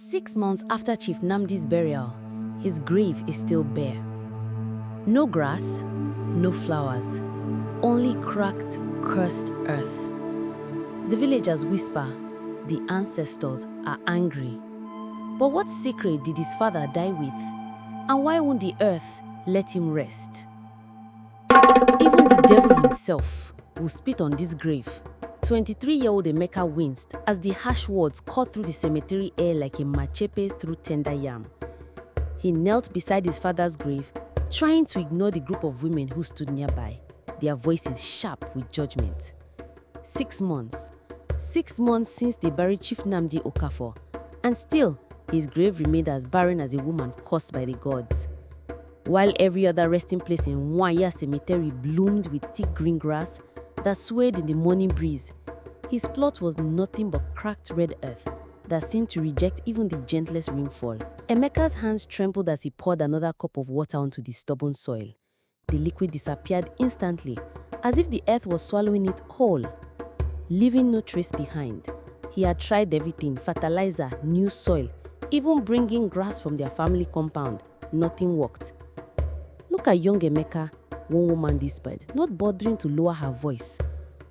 6 months after Chief Nnamdi's burial, his grave is still bare. No grass, no flowers, only cracked, cursed earth. The villagers whisper, the ancestors are angry. But what secret did his father die with? And why won't the earth let him rest? Even the devil himself will spit on this grave. 23-year-old Emeka winced as the harsh words cut through the cemetery air like a machepe through tender yam. He knelt beside his father's grave, trying to ignore the group of women who stood nearby, their voices sharp with judgment. 6 months. 6 months since they buried Chief Nnamdi Okafor, and still his grave remained as barren as a woman cursed by the gods. While every other resting place in Nwaya Cemetery bloomed with thick green grass that swayed in the morning breeze, his plot was nothing but cracked red earth that seemed to reject even the gentlest rainfall. Emeka's hands trembled as he poured another cup of water onto the stubborn soil. The liquid disappeared instantly, as if the earth was swallowing it whole, leaving no trace behind. He had tried everything: fertilizer, new soil, even bringing grass from their family compound. Nothing worked. Look at young Emeka, one woman whispered, not bothering to lower her voice,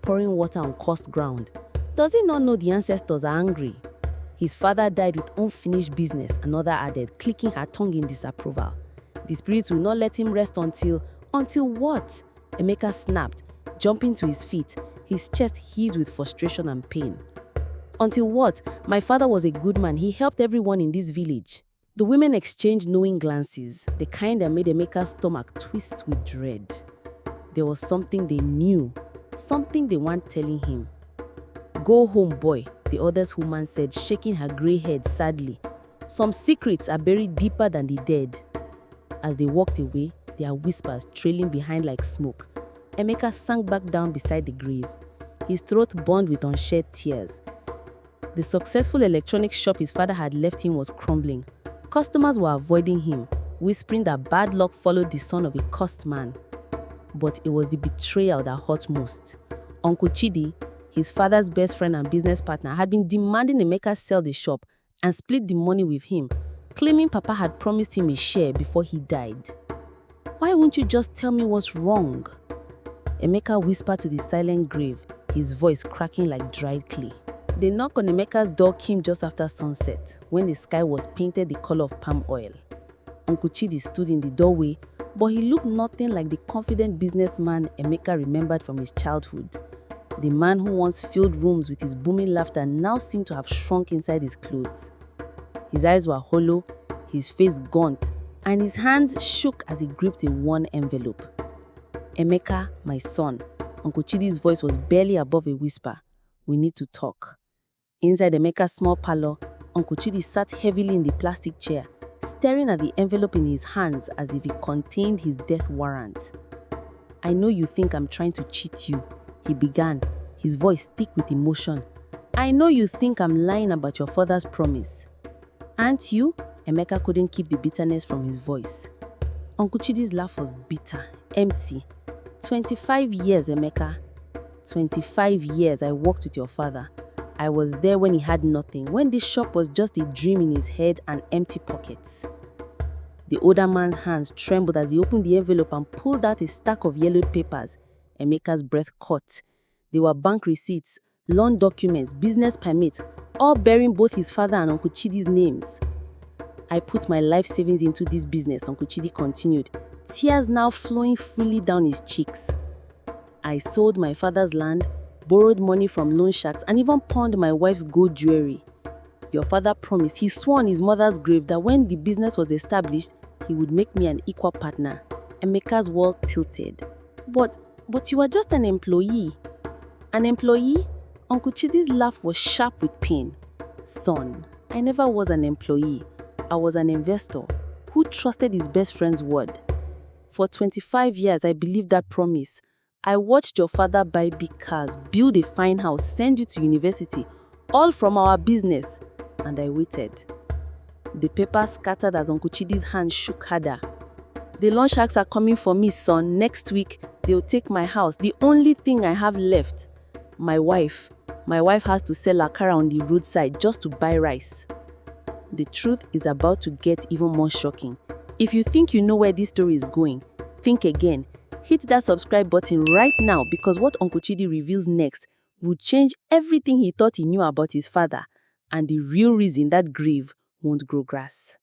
pouring water on cursed ground. Does he not know the ancestors are angry? His father died with unfinished business, another added, clicking her tongue in disapproval. The spirits will not let him rest until what? Emeka snapped, jumping to his feet, his chest heaved with frustration and pain. Until what? My father was a good man. He helped everyone in this village. The women exchanged knowing glances, the kind that made Emeka's stomach twist with dread. There was something they knew, something they weren't telling him. Go home, boy, the other's woman said, shaking her grey head sadly. Some secrets are buried deeper than the dead. As they walked away, their whispers trailing behind like smoke, Emeka sank back down beside the grave, his throat burned with unshed tears. The successful electronics shop his father had left him was crumbling. Customers were avoiding him, whispering that bad luck followed the son of a cursed man. But it was the betrayal that hurt most. Uncle Chidi, his father's best friend and business partner, had been demanding Emeka sell the shop and split the money with him, claiming Papa had promised him a share before he died. Why won't you just tell me what's wrong? Emeka whispered to the silent grave, his voice cracking like dried clay. The knock on Emeka's door came just after sunset, when the sky was painted the color of palm oil. Uncle Chidi stood in the doorway, but he looked nothing like the confident businessman Emeka remembered from his childhood. The man who once filled rooms with his booming laughter now seemed to have shrunk inside his clothes. His eyes were hollow, his face gaunt, and his hands shook as he gripped a worn envelope. Emeka, my son, Uncle Chidi's voice was barely above a whisper. We need to talk. Inside Emeka's small parlor, Uncle Chidi sat heavily in the plastic chair, staring at the envelope in his hands as if it contained his death warrant. I know you think I'm trying to cheat you, he began, his voice thick with emotion. I know you think I'm lying about your father's promise. Aren't you? Emeka couldn't keep the bitterness from his voice. Uncle Chidi's laugh was bitter, empty. 25 years, Emeka. 25 years I worked with your father. I was there when he had nothing, when this shop was just a dream in his head and empty pockets. The older man's hands trembled as he opened the envelope and pulled out a stack of yellowed papers. Emeka's breath caught. They were bank receipts, loan documents, business permits, all bearing both his father and Uncle Chidi's names. I put my life savings into this business, Uncle Chidi continued, tears now flowing freely down his cheeks. I sold my father's land, borrowed money from loan sharks, and even pawned my wife's gold jewelry. Your father promised, he swore on his mother's grave that when the business was established, he would make me an equal partner. Emeka's world tilted. But you are just an employee. An employee? Uncle Chidi's laugh was sharp with pain. Son, I never was an employee. I was an investor who trusted his best friend's word. For 25 years, I believed that promise. I watched your father buy big cars, build a fine house, send you to university, all from our business, and I waited. The paper scattered as Uncle Chidi's hand shook harder. The loan sharks are coming for me, son. Next week, they'll take my house, the only thing I have left. My wife has to sell akara on the roadside just to buy rice. the truth is about to get even more shocking. If you think you know where this story is going, think again. Hit that subscribe button right now because what Uncle Chidi reveals next will change everything he thought he knew about his father and the real reason that grave won't grow grass.